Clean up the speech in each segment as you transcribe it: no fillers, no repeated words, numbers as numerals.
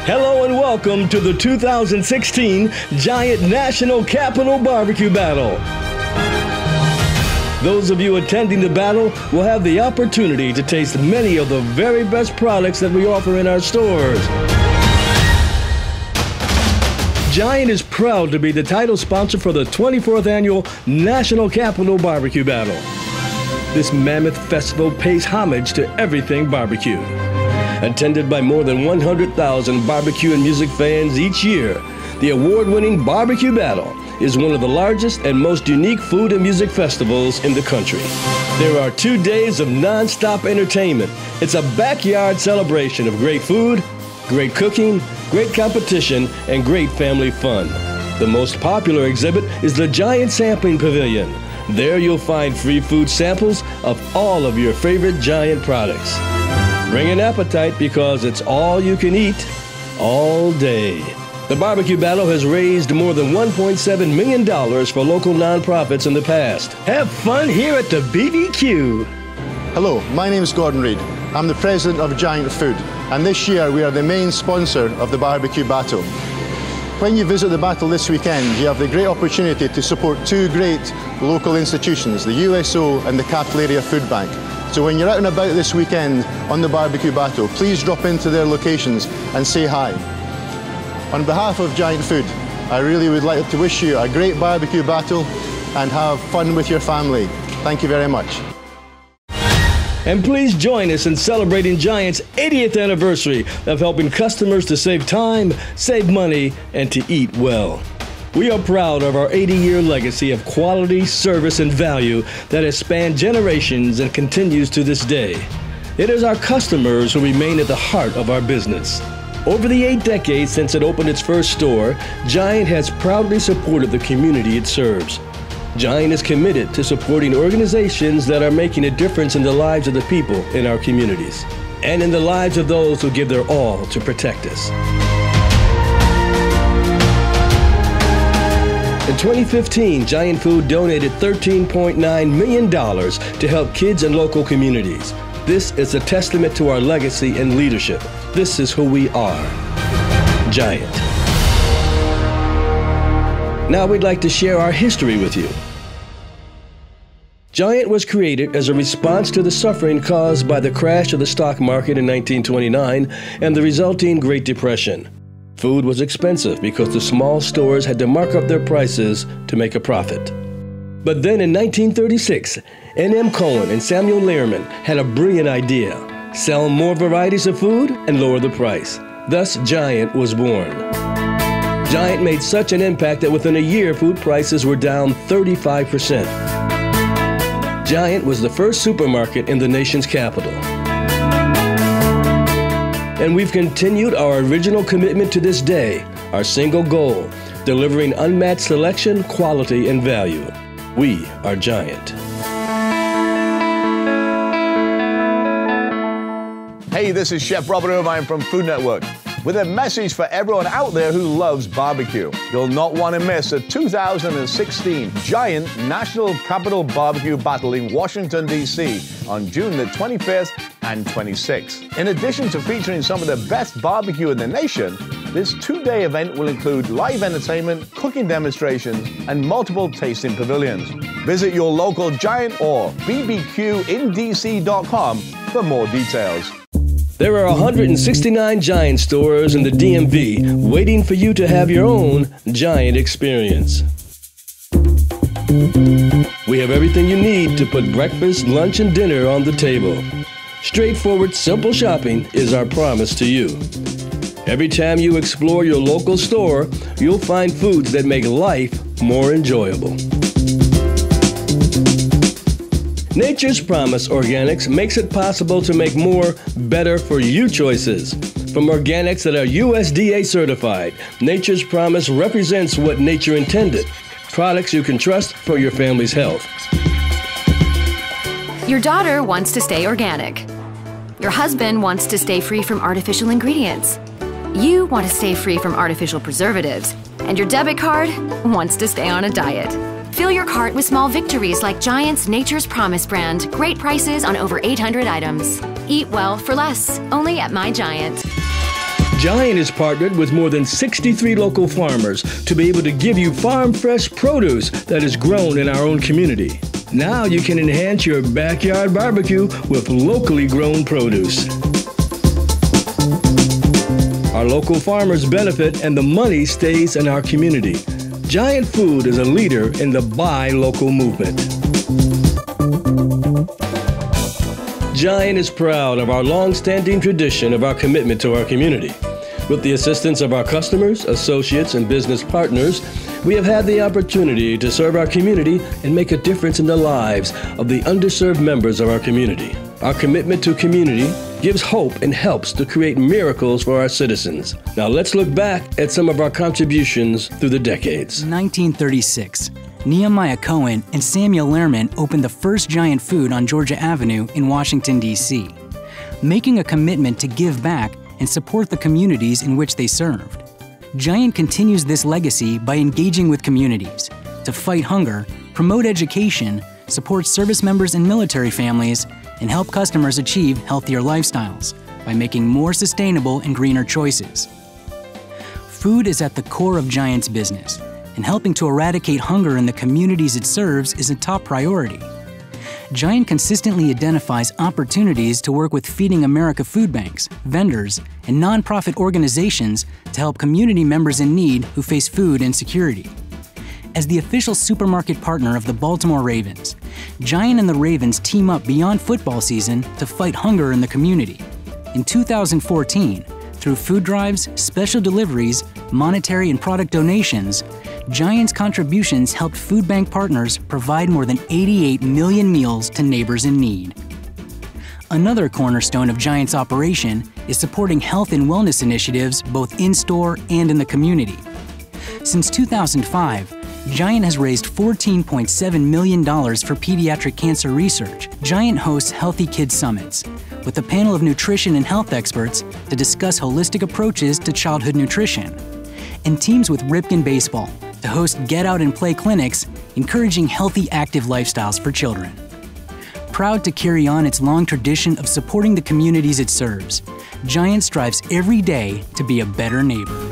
Hello and welcome to the 2016 Giant National Capital Barbecue Battle. Those of you attending the battle will have the opportunity to taste many of the very best products that we offer in our stores. Giant is proud to be the title sponsor for the 24th Annual National Capital Barbecue Battle. This mammoth festival pays homage to everything barbecue. Attended by more than 100,000 barbecue and music fans each year, the award-winning Barbecue Battle is one of the largest and most unique food and music festivals in the country. There are 2 days of non-stop entertainment. It's a backyard celebration of great food, great cooking, great competition, and great family fun. The most popular exhibit is the Giant Sampling Pavilion. There you'll find free food samples of all of your favorite Giant products. Bring an appetite because it's all you can eat all day. The Barbecue Battle has raised more than $1.7 million for local nonprofits in the past. Have fun here at the BBQ. Hello, my name is Gordon Reid. I'm the president of Giant Food, and this year we are the main sponsor of the Barbecue Battle. When you visit the battle this weekend, you have the great opportunity to support 2 great local institutions, the USO and the Capital Area Food Bank. So when you're out and about this weekend on the Barbecue Battle, please drop into their locations and say hi. On behalf of Giant Food, I really would like to wish you a great barbecue battle and have fun with your family. Thank you very much. And please join us in celebrating Giant's 80th anniversary of helping customers to save time, save money, and to eat well. We are proud of our 80-year legacy of quality, service, and value that has spanned generations and continues to this day. It is our customers who remain at the heart of our business. Over the 8 decades since it opened its first store, Giant has proudly supported the community it serves. Giant is committed to supporting organizations that are making a difference in the lives of the people in our communities and in the lives of those who give their all to protect us. In 2015, Giant Food donated $13.9 million to help kids in local communities. This is a testament to our legacy and leadership. This is who we are, Giant. Now we'd like to share our history with you. Giant was created as a response to the suffering caused by the crash of the stock market in 1929 and the resulting Great Depression. Food was expensive because the small stores had to mark up their prices to make a profit. But then in 1936, N.M. Cohen and Samuel Lehrman had a brilliant idea: sell more varieties of food and lower the price. Thus, Giant was born. Giant made such an impact that within a year, food prices were down 35%. Giant was the first supermarket in the nation's capital. And we've continued our original commitment to this day, our single goal: delivering unmatched selection, quality, and value. We are Giant. Hey, this is Chef Robert Irvine from Food Network with a message for everyone out there who loves barbecue. You'll not want to miss the 2016 Giant National Capital Barbecue Battle in Washington, D.C. on June the 25th and 26th. In addition to featuring some of the best barbecue in the nation, this 2-day event will include live entertainment, cooking demonstrations, and multiple tasting pavilions. Visit your local Giant or bbqindc.com for more details. There are 169 Giant stores in the DMV waiting for you to have your own Giant experience. We have everything you need to put breakfast, lunch, and dinner on the table. Straightforward, simple shopping is our promise to you. Every time you explore your local store, you'll find foods that make life more enjoyable. Nature's Promise Organics makes it possible to make more, better for you choices. From organics that are USDA certified, Nature's Promise represents what nature intended. Products you can trust for your family's health. Your daughter wants to stay organic. Your husband wants to stay free from artificial ingredients. You want to stay free from artificial preservatives. And your debit card wants to stay on a diet. Fill your cart with small victories like Giant's Nature's Promise brand. Great prices on over 800 items. Eat well for less, only at My Giant. Giant is partnered with more than 63 local farmers to be able to give you farm fresh produce that is grown in our own community. Now you can enhance your backyard barbecue with locally grown produce. Our local farmers benefit and the money stays in our community. Giant Food is a leader in the Buy Local movement. Giant is proud of our long-standing tradition of our commitment to our community. With the assistance of our customers, associates, and business partners, we have had the opportunity to serve our community and make a difference in the lives of the underserved members of our community. Our commitment to community gives hope and helps to create miracles for our citizens. Now let's look back at some of our contributions through the decades. In 1936, Nehemiah Cohen and Samuel Lehrman opened the first Giant Food on Georgia Avenue in Washington, D.C., making a commitment to give back and support the communities in which they served. Giant continues this legacy by engaging with communities to fight hunger, promote education, support service members and military families, and help customers achieve healthier lifestyles by making more sustainable and greener choices. Food is at the core of Giant's business, and helping to eradicate hunger in the communities it serves is a top priority. Giant consistently identifies opportunities to work with Feeding America food banks, vendors, and nonprofit organizations to help community members in need who face food insecurity. As the official supermarket partner of the Baltimore Ravens, Giant and the Ravens team up beyond football season to fight hunger in the community. In 2014, through food drives, special deliveries, monetary and product donations, Giant's contributions helped food bank partners provide more than 88 million meals to neighbors in need. Another cornerstone of Giant's operation is supporting health and wellness initiatives both in-store and in the community. Since 2005, Giant has raised $14.7 million for pediatric cancer research. Giant hosts Healthy Kids Summits, with a panel of nutrition and health experts to discuss holistic approaches to childhood nutrition, and teams with Ripken Baseball to host Get Out and Play clinics, encouraging healthy, active lifestyles for children. Proud to carry on its long tradition of supporting the communities it serves, Giant strives every day to be a better neighbor.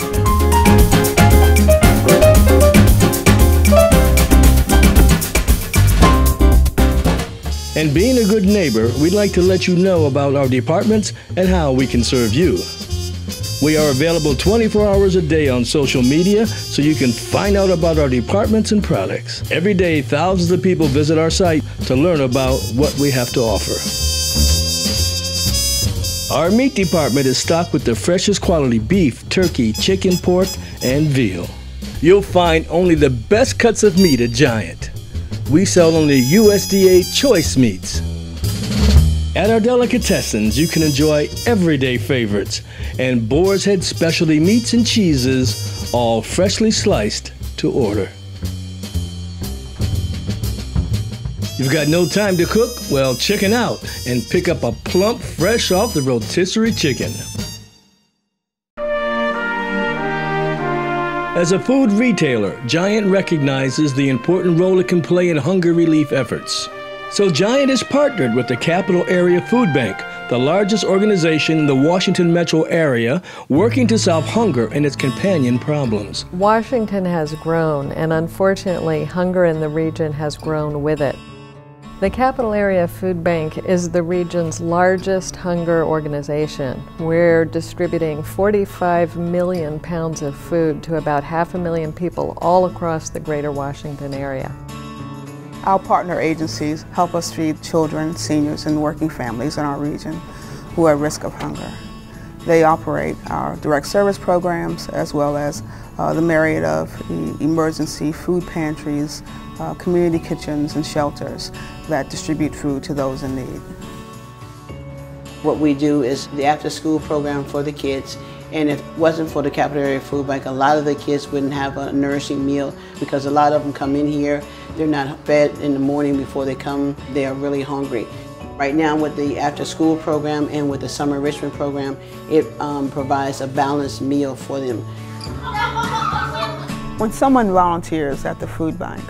And being a good neighbor, we'd like to let you know about our departments and how we can serve you. We are available 24 hours a day on social media, so you can find out about our departments and products. Every day, thousands of people visit our site to learn about what we have to offer. Our meat department is stocked with the freshest quality beef, turkey, chicken, pork, and veal. You'll find only the best cuts of meat at Giant. We sell only USDA choice meats. At our delicatessens, you can enjoy everyday favorites and Boar's Head specialty meats and cheeses, all freshly sliced to order. You've got no time to cook? Well, chicken out and pick up a plump, fresh off the rotisserie chicken. As a food retailer, Giant recognizes the important role it can play in hunger relief efforts. So Giant is partnered with the Capital Area Food Bank, the largest organization in the Washington metro area, working to solve hunger and its companion problems. Washington has grown, and unfortunately, hunger in the region has grown with it. The Capital Area Food Bank is the region's largest hunger organization. We're distributing 45 million pounds of food to about 500,000 people all across the greater Washington area. Our partner agencies help us feed children, seniors, and working families in our region who are at risk of hunger. They operate our direct service programs as well as the myriad of emergency food pantries, community kitchens, and shelters that distribute food to those in need. What we do is the after-school program for the kids, and if it wasn't for the Capital Area Food Bank, a lot of the kids wouldn't have a nourishing meal because a lot of them come in here, they're not fed in the morning before they come, they are really hungry. Right now with the after-school program and with the summer enrichment program, it provides a balanced meal for them. When someone volunteers at the food bank,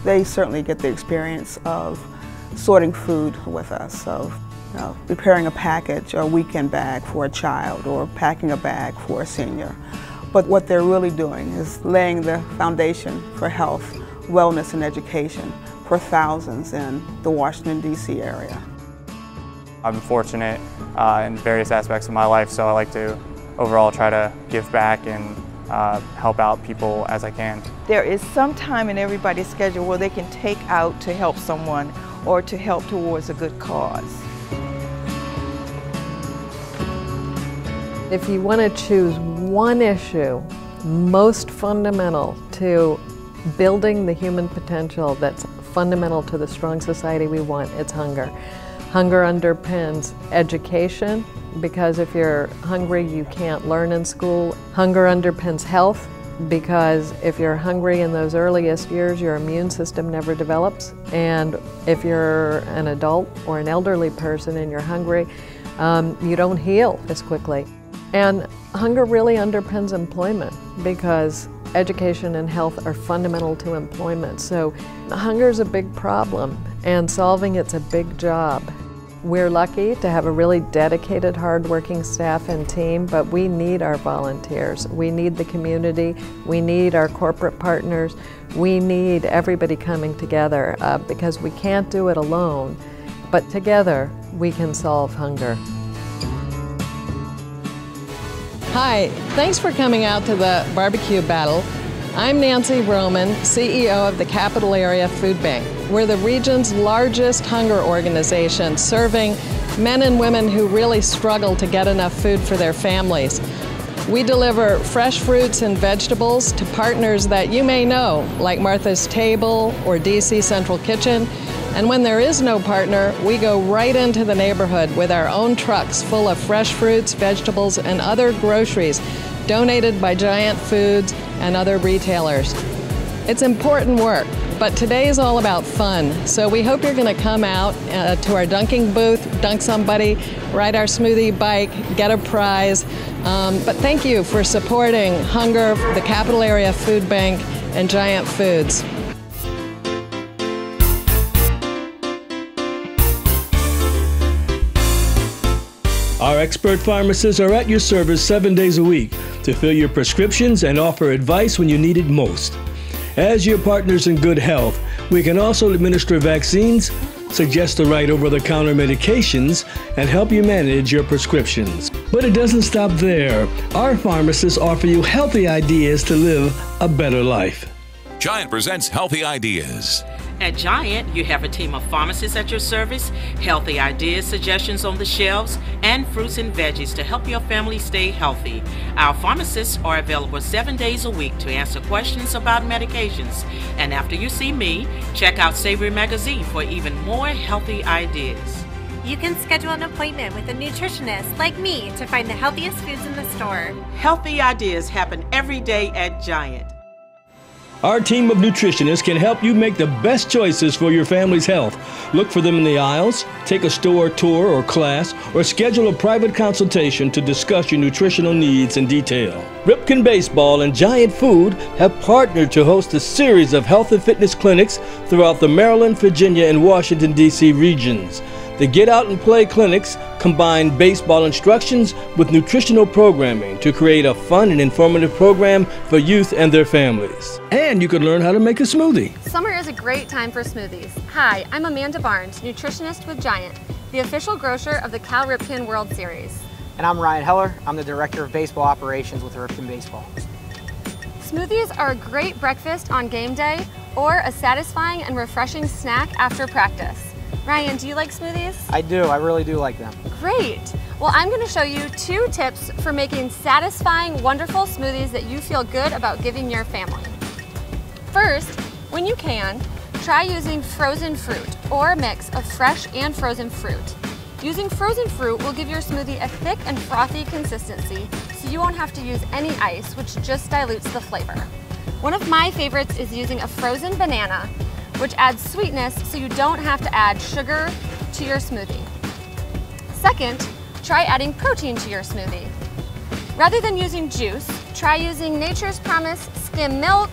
they certainly get the experience of sorting food with us, of preparing a package or a weekend bag for a child or packing a bag for a senior. But what they're really doing is laying the foundation for health, wellness, and education for thousands in the Washington, D.C. area. I'm fortunate in various aspects of my life, so I like to overall try to give back and help out people as I can. There is some time in everybody's schedule where they can take out to help someone or to help towards a good cause. If you want to choose one issue most fundamental to building the human potential that's fundamental to the strong society we want, it's hunger. Hunger underpins education, because if you're hungry, you can't learn in school. Hunger underpins health, because if you're hungry in those earliest years, your immune system never develops. And if you're an adult or an elderly person and you're hungry, you don't heal as quickly. And hunger really underpins employment, because education and health are fundamental to employment. So hunger is a big problem, and solving it's a big job. We're lucky to have a really dedicated, hardworking staff and team, but we need our volunteers. We need the community. We need our corporate partners. We need everybody coming together because we can't do it alone, but together we can solve hunger. Hi, thanks for coming out to the barbecue battle. I'm Nancy Roman, CEO of the Capital Area Food Bank. We're the region's largest hunger organization, serving men and women who really struggle to get enough food for their families. We deliver fresh fruits and vegetables to partners that you may know, like Martha's Table or DC Central Kitchen. And when there is no partner, we go right into the neighborhood with our own trucks full of fresh fruits, vegetables, and other groceries donated by Giant Foods and other retailers. It's important work, but today is all about fun. So we hope you're going to come out to our dunking booth, dunk somebody, ride our smoothie bike, get a prize. But thank you for supporting Hunger, the Capital Area Food Bank, and Giant Foods. Our expert pharmacists are at your service 7 days a week to fill your prescriptions and offer advice when you need it most. As your partners in good health, we can also administer vaccines, suggest the right over-the-counter medications, and help you manage your prescriptions. But it doesn't stop there. Our pharmacists offer you healthy ideas to live a better life. Giant presents Healthy Ideas. At Giant, you have a team of pharmacists at your service, healthy ideas, suggestions on the shelves, and fruits and veggies to help your family stay healthy. Our pharmacists are available 7 days a week to answer questions about medications. And after you see me, check out Savory Magazine for even more healthy ideas. You can schedule an appointment with a nutritionist like me to find the healthiest foods in the store. Healthy ideas happen every day at Giant. Our team of nutritionists can help you make the best choices for your family's health. Look for them in the aisles, take a store tour or class, or schedule a private consultation to discuss your nutritional needs in detail. Ripken Baseball and Giant Food have partnered to host a series of health and fitness clinics throughout the Maryland, Virginia, and Washington, D.C. regions. The Get Out and Play clinics combine baseball instructions with nutritional programming to create a fun and informative program for youth and their families. And you can learn how to make a smoothie. Summer is a great time for smoothies. Hi, I'm Amanda Barnes, nutritionist with Giant, the official grocer of the Cal Ripken World Series. And I'm Ryan Heller. I'm the Director of Baseball Operations with Ripken Baseball. Smoothies are a great breakfast on game day or a satisfying and refreshing snack after practice. Ryan, do you like smoothies? I do. I really do like them. Great. Well, I'm going to show you 2 tips for making satisfying, wonderful smoothies that you feel good about giving your family. First, when you can, try using frozen fruit or a mix of fresh and frozen fruit. Using frozen fruit will give your smoothie a thick and frothy consistency, so you won't have to use any ice, which just dilutes the flavor. One of my favorites is using a frozen banana, which adds sweetness so you don't have to add sugar to your smoothie. Second, try adding protein to your smoothie. Rather than using juice, try using Nature's Promise skim milk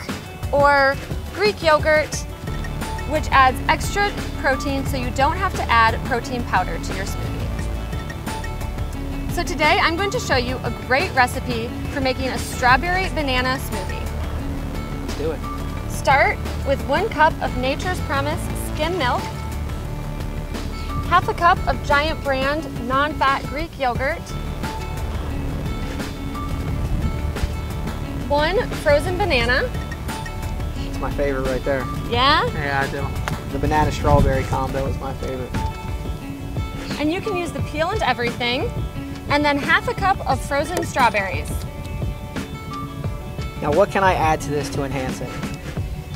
or Greek yogurt, which adds extra protein so you don't have to add protein powder to your smoothie. So today I'm going to show you a great recipe for making a strawberry banana smoothie. Let's do it. Start with 1 cup of Nature's Promise skim milk, half a cup of Giant brand non-fat Greek yogurt, 1 frozen banana. It's my favorite right there. Yeah? Yeah, I do. The banana strawberry combo is my favorite. And you can use the peel and everything, and then half a cup of frozen strawberries. Now what can I add to this to enhance it?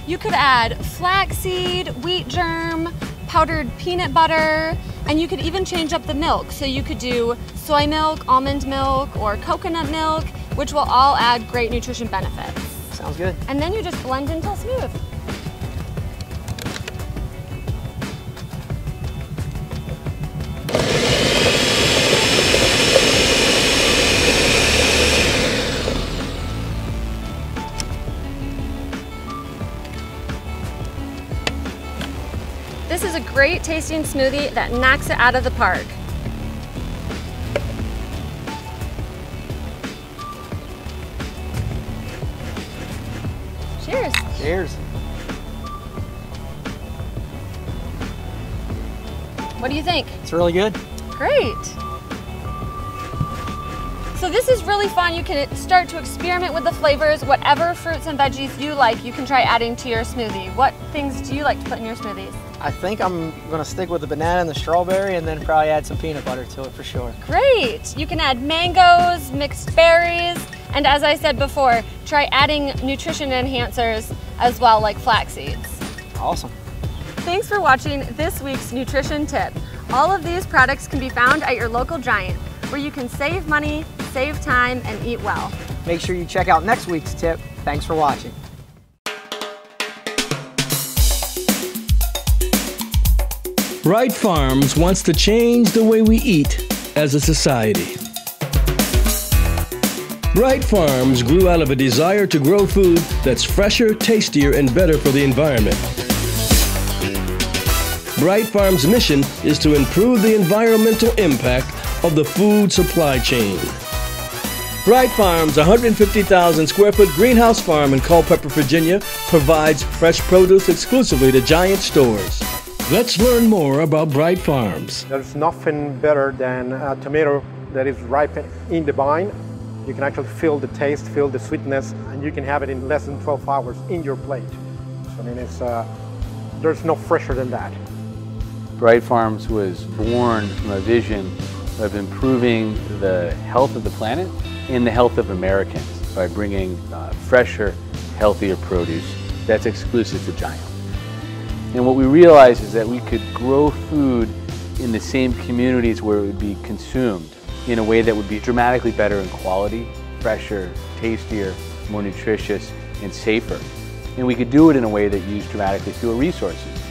You could add flaxseed, wheat germ, powdered peanut butter, and you could even change up the milk. So you could do soy milk, almond milk, or coconut milk, which will all add great nutrition benefits. Sounds good. And then you just blend until smooth. This is a great tasting smoothie that knocks it out of the park. Cheers. Cheers. What do you think? It's really good. Great. So this is really fun. You can start to experiment with the flavors. Whatever fruits and veggies you like, you can try adding to your smoothie. What things do you like to put in your smoothies? I think I'm gonna stick with the banana and the strawberry and then probably add some peanut butter to it for sure. Great. You can add mangoes, mixed berries, and as I said before, try adding nutrition enhancers as well, like flax seeds. Awesome. Thanks for watching this week's nutrition tip. All of these products can be found at your local Giant, where you can save money, save time, and eat well. Make sure you check out next week's tip. Thanks for watching. Bright Farms wants to change the way we eat as a society. Bright Farms grew out of a desire to grow food that's fresher, tastier, and better for the environment. Bright Farms' mission is to improve the environmental impact of the food supply chain. Bright Farms' 150,000 square foot greenhouse farm in Culpeper, Virginia provides fresh produce exclusively to Giant stores. Let's learn more about Bright Farms. There's nothing better than a tomato that is ripe in the vine. You can actually feel the taste, feel the sweetness, and you can have it in less than 12 hours in your plate. So, I mean, there's no fresher than that. Bright Farms was born from a vision of improving the health of the planet and the health of Americans by bringing fresher, healthier produce that's exclusive to Giant. And what we realized is that we could grow food in the same communities where it would be consumed in a way that would be dramatically better in quality, fresher, tastier, more nutritious, and safer. And we could do it in a way that used dramatically fewer resources.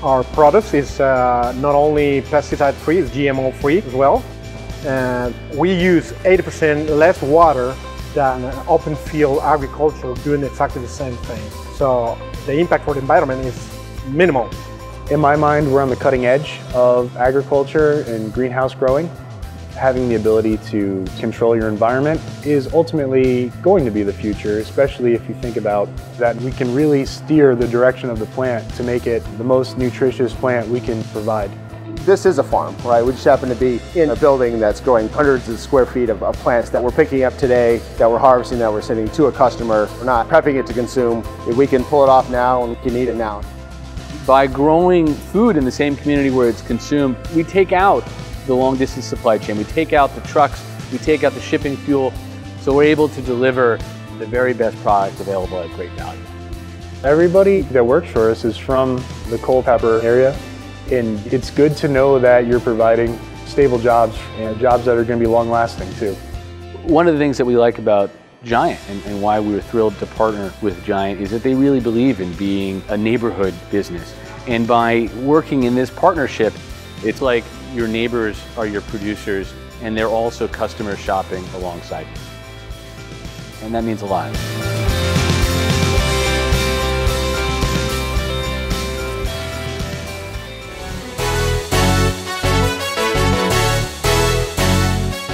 Our product is not only pesticide-free, it's GMO-free as well. And we use 80% less water than open field agriculture doing exactly the same thing. So the impact for the environment is minimal. In my mind, we're on the cutting edge of agriculture and greenhouse growing. Having the ability to control your environment is ultimately going to be the future, especially if you think about that we can really steer the direction of the plant to make it the most nutritious plant we can provide. This is a farm, right? We just happen to be in a building that's growing hundreds of square feet of plants that we're picking up today, that we're harvesting, that we're sending to a customer. We're not prepping it to consume. We can pull it off now and we can eat it now. By growing food in the same community where it's consumed, we take out the long distance supply chain. We take out the trucks, we take out the shipping fuel, so we're able to deliver the very best product available at great value. Everybody that works for us is from the Culpeper area, and it's good to know that you're providing stable jobs and jobs that are going to be long lasting too. One of the things that we like about Giant and why we were thrilled to partner with Giant is that they really believe in being a neighborhood business. And by working in this partnership, it's like your neighbors are your producers and they're also customers shopping alongside you. And that means a lot.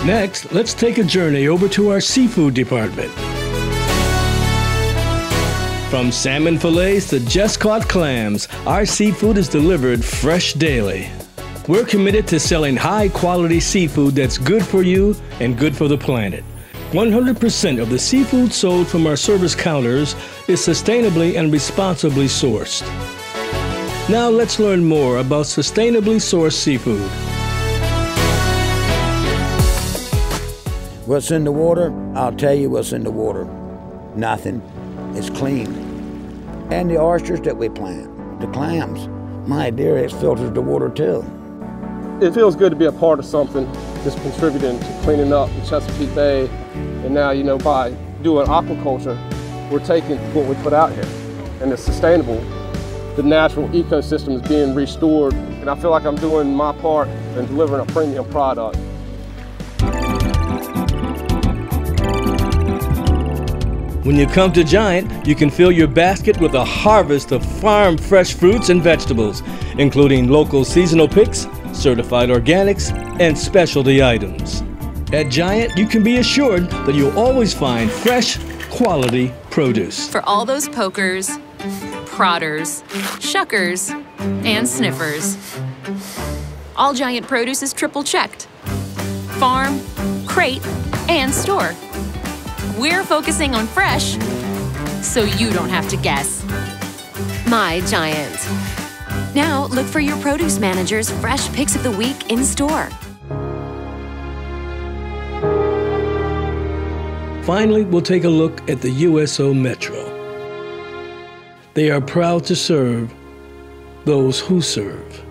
Next, let's take a journey over to our seafood department. From salmon fillets to just caught clams, our seafood is delivered fresh daily. We're committed to selling high-quality seafood that's good for you and good for the planet. 100% of the seafood sold from our service counters is sustainably and responsibly sourced. Now let's learn more about sustainably sourced seafood. What's in the water? I'll tell you what's in the water. Nothing. It's clean. And the oysters that we plant, the clams, my dear, it filters the water too. It feels good to be a part of something that's contributing to cleaning up the Chesapeake Bay. And now, you know, by doing aquaculture, we're taking what we put out here, and it's sustainable. The natural ecosystem is being restored, and I feel like I'm doing my part in delivering a premium product. When you come to Giant, you can fill your basket with a harvest of farm fresh fruits and vegetables, including local seasonal picks, certified organics, and specialty items. At Giant, you can be assured that you'll always find fresh, quality produce. For all those pokers, prodders, shuckers, and sniffers, all Giant produce is triple checked. Farm, crate, and store. We're focusing on fresh, so you don't have to guess. My Giant. Now look for your produce manager's fresh picks of the week in store. Finally, we'll take a look at the USO Metro. They are proud to serve those who serve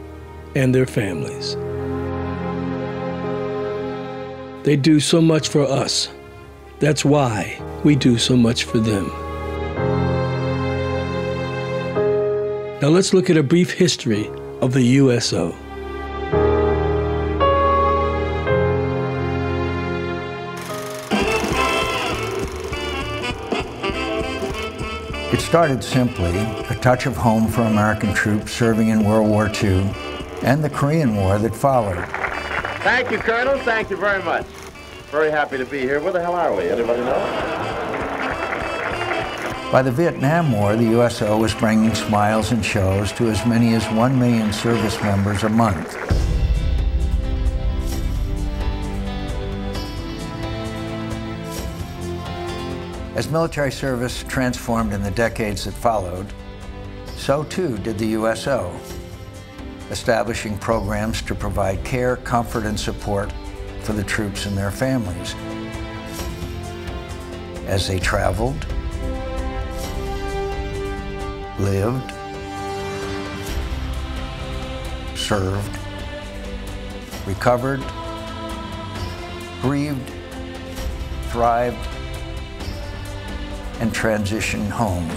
and their families. They do so much for us. That's why we do so much for them. Now let's look at a brief history of the USO. It started simply, a touch of home for American troops serving in World War II and the Korean War that followed. Thank you, Colonel. Thank you very much. Very happy to be here. Where the hell are we? Anybody know? By the Vietnam War, the USO was bringing smiles and shows to as many as 1 million service members a month. As military service transformed in the decades that followed, so too did the USO, establishing programs to provide care, comfort, and support for the troops and their families as they traveled, lived, served, recovered, grieved, thrived, and transitioned home.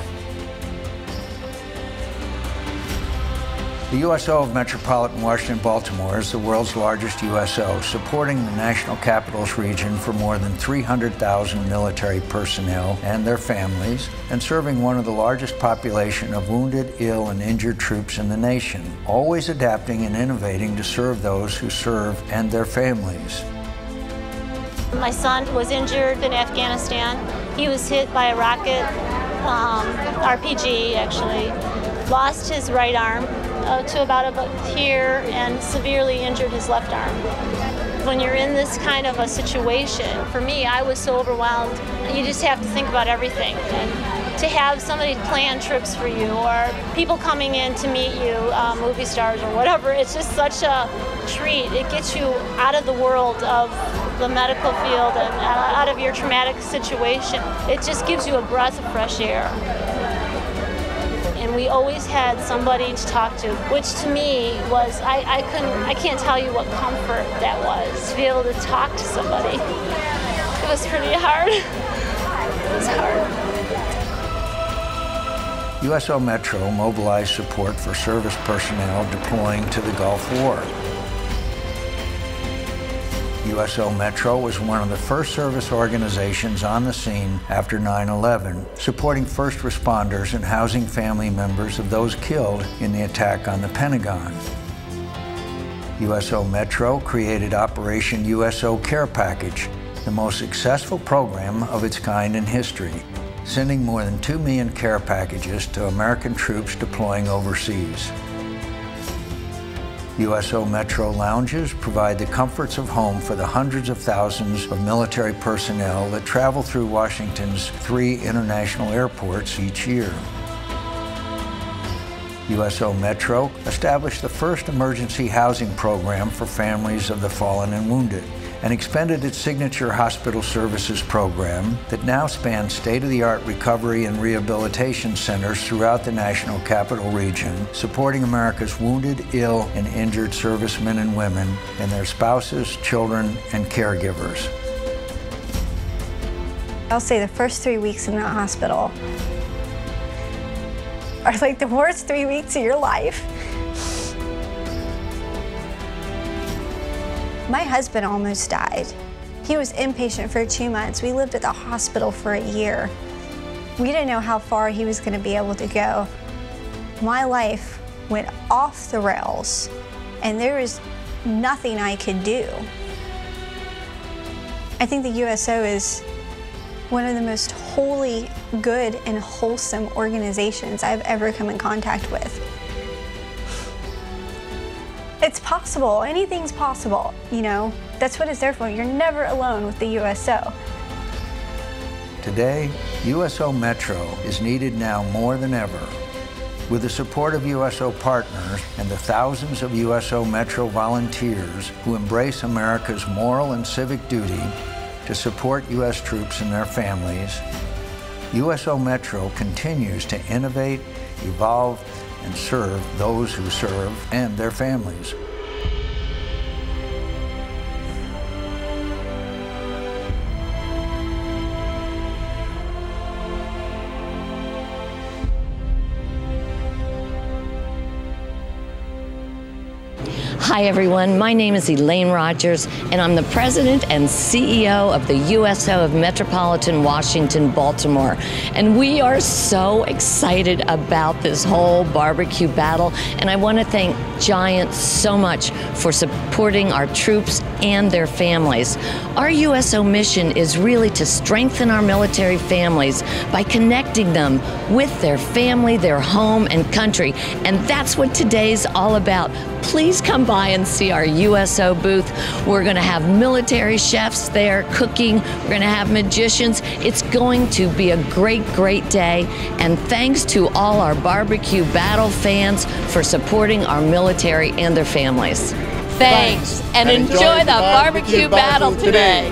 The USO of Metropolitan Washington Baltimore is the world's largest USO, supporting the National Capitals region for more than 300,000 military personnel and their families, and serving one of the largest population of wounded, ill, and injured troops in the nation, always adapting and innovating to serve those who serve and their families. My son was injured in Afghanistan. He was hit by a rocket, RPG actually, lost his right arm to about here and severely injured his left arm. When you're in this kind of a situation, for me, I was so overwhelmed. You just have to think about everything. And to have somebody plan trips for you or people coming in to meet you, movie stars or whatever, it's just such a treat. It gets you out of the world of the medical field and out of your traumatic situation. It just gives you a breath of fresh air. And we always had somebody to talk to, which to me was, I can't tell you what comfort that was, to be able to talk to somebody. It was pretty hard. It was hard. USO Metro mobilized support for service personnel deploying to the Gulf War. USO Metro was one of the first service organizations on the scene after 9/11, supporting first responders and housing family members of those killed in the attack on the Pentagon. USO Metro created Operation USO Care Package, the most successful program of its kind in history, sending more than 2 million care packages to American troops deploying overseas. USO Metro lounges provide the comforts of home for the hundreds of thousands of military personnel that travel through Washington's 3 international airports each year. USO Metro established the first emergency housing program for families of the fallen and wounded, and expanded its signature hospital services program that now spans state-of-the-art recovery and rehabilitation centers throughout the National Capital Region, supporting America's wounded, ill, and injured servicemen and women and their spouses, children, and caregivers. I'll say the first 3 weeks in the hospital are like the worst 3 weeks of your life. My husband almost died. He was inpatient for 2 months. We lived at the hospital for a year. We didn't know how far he was going to be able to go. My life went off the rails, and there was nothing I could do. I think the USO is one of the most wholly good and wholesome organizations I've ever come in contact with. It's possible, anything's possible, you know? That's what it's there for. You're never alone with the USO. Today, USO Metro is needed now more than ever. With the support of USO partners and the thousands of USO Metro volunteers who embrace America's moral and civic duty to support U.S. troops and their families, USO Metro continues to innovate, evolve, and serve those who serve and their families. Hi everyone, my name is Elaine Rogers and I'm the President and CEO of the USO of Metropolitan Washington, Baltimore. And we are so excited about this whole barbecue battle, and I want to thank Giant so much for supporting our troops and their families. Our USO mission is really to strengthen our military families by connecting them with their family, their home, and country. And that's what today's all about. Please come by and see our USO booth. We're going to have military chefs there cooking. We're going to have magicians. It's going to be a great, great day. And thanks to all our barbecue battle fans for supporting our military and their families. Thanks, and enjoy the barbecue battle today.